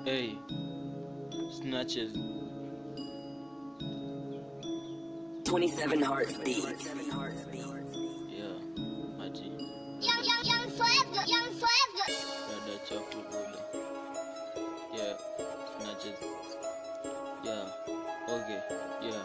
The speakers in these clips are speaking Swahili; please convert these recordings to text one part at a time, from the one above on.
Hey, snatches. 27 heartbeats. Yeah, Haji. Young forever. Rada chafu bula. Yeah, snatches. Yeah, okay, yeah.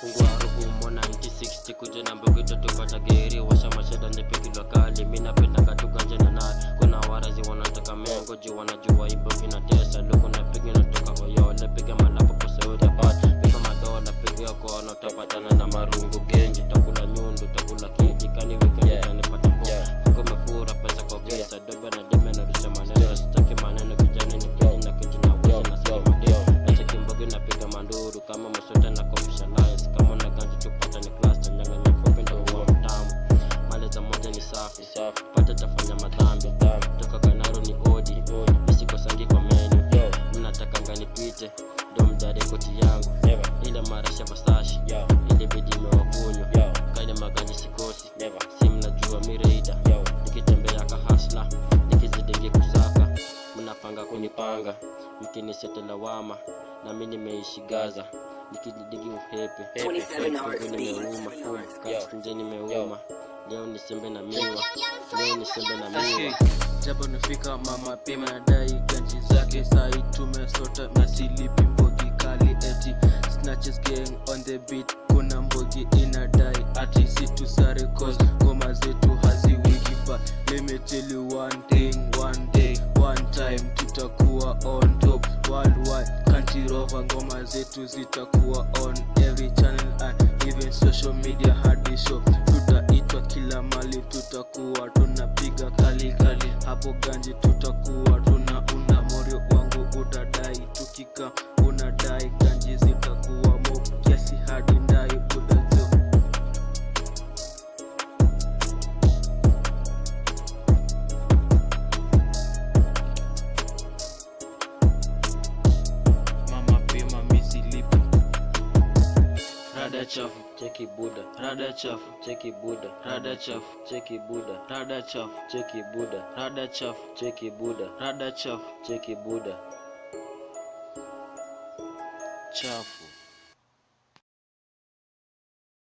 Ngwarugumo 9060 kuja na mbogi tutupata geri washa mashada nipiki lokali mimi napenda katuganja na naye kuna warazi wanataka mengo juu wanajua ibogi na tesa luko na pigi natoka oyole piga malapo kwa sauti bad piga madola piga kwa na utapatana na marungu genji takula nyundu takula kiki kani weekend kanipata kwa mefura pesa kwa pesa doba na deme na rusha maneno sitaki maneno kijana ni kiji na kiji na uzi na sema ndio acha kimbogi na piga manduru kama msota na kofisha lines kama na ganji tupata ni cluster nyanganya fupi ndio huwa mtamu maleza moja ni safi pata tafanya madhambi toka kanaro ni odi isiko sangi kwa menu mnataka ngani pite ndo mdare koti yangu ile marasha vasashi ile bidi mewakunywa kaile maganji sikosi si mnajua mireida nikitembea kahasla nikizidingi kusaka mnapanga kunipanga mkinisete lawama na mimi nimeishi Gaza nikidigi uhepe nimeuma kasi nimeuma leo nisembe na miwa Jaba nafika mama pima nadai ganji zake sai tumesota na silipi mbogi kali eti snatches gang on the beat kuna mbogi inadai ati situ sare cause ngoma zetu haziwiki but let me tell you one day one time tutakuwa on top worldwide country rover ngoma zetu zitakuwa on every channel and even social media hadi show tutaitwa kila mali tutakuwa tunapiga kali hapo ganji tutakuwa una morio wangu utadai tukika unadai ganji zitakuwa mob kiasi hadi ndai udazo mama pima misilipi rada chafu cheki buda rada chafu cheki buda rada chafu cheki buda rada chafu cheki buda rada chafu cheki buda rada chafu cheki buda chafu